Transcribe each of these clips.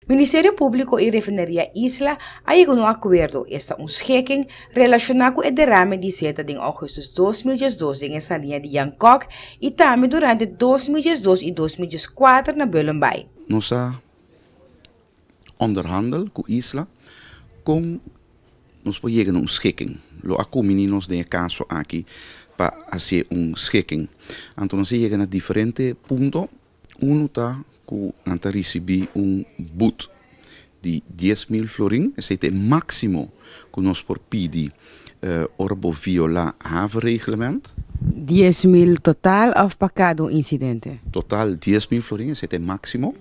Ministério Público e Refineria Isla aí um acordo esta schikking relacionado com o derrame de seta em agosto de 2012 em essa linha de Bangkok e também durante 2012 e 2014 na Belembay. Nós onderhandel com Isla com nós podemos schikking. Lo ako meninos de caso aqui para fazer schikking. Então nós chegamos a diferentes pontos. Tá que nós recebi boot de 10.000 florin, esse é o máximo que nós por pedir orbo violar havenreglement. 10.000 total of para cada incidente? Total 10.000 florin, esse é o máximo.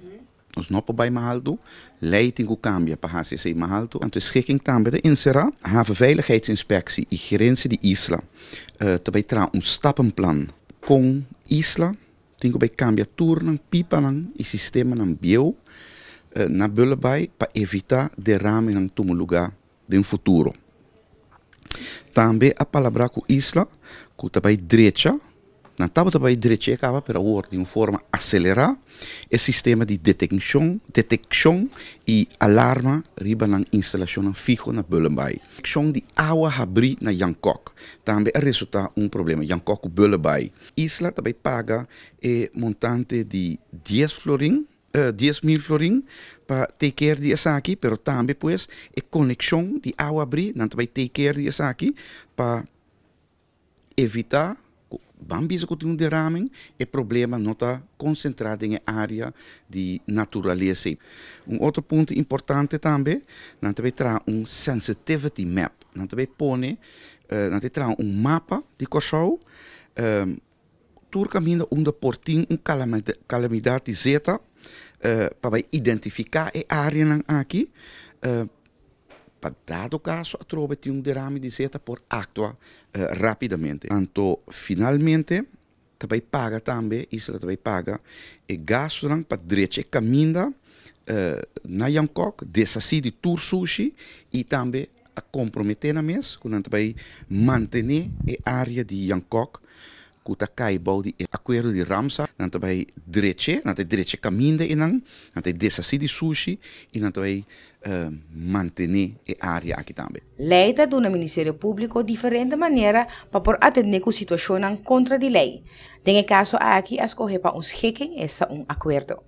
Nós não podemos mais alto, leiting cambia para fazer esse mais alto. Então schikking também de inserar, a veiligheidsinspectie e gerência de Isla, também traz stappenplan com Isla. Tem que cambiar turno, pipa e sistema na bio na Belembay para evitar derrame em todo lugar no futuro. Também a palavra com Isla, que também direita, não estava também direita acaba para de uma forma acelerar o sistema de detecção e alarma riba na instalação fijo na Belembay. Detecção de água abrir na Bangkok também resulta problema. Bangkok Belembay. Isla também paga montante de 10.000 florin para take care de essa aqui, pero também pues a conexão de água abrir, não também take care de essa aqui para evitar Bambis que tem derrame, o problema não está concentrado em área de natureza. Outro ponto importante também, nós também traz sensitivity map. Nós também põe, nós traz mapa de Kosovo, todo caminho onde portinho calamidade zeta, para identificar a área aqui. Para dado caso, a trova tem derrame de seta por actuar rapidamente. Então, finalmente, também paga também, Isla também paga, e gasto para direito caminho na Bangkok, desassi de tour sushi e também a comprometer na mesa, que também manter a área de Bangkok, que está caibou de acordo de Ramsar, não também direito caminho e não desassi de sushi e não também manter a área aqui também. Leida do Ministério Público diferente maneira para atender com situação contra de lei. Tem caso aqui a escolher para schikking esta acordo.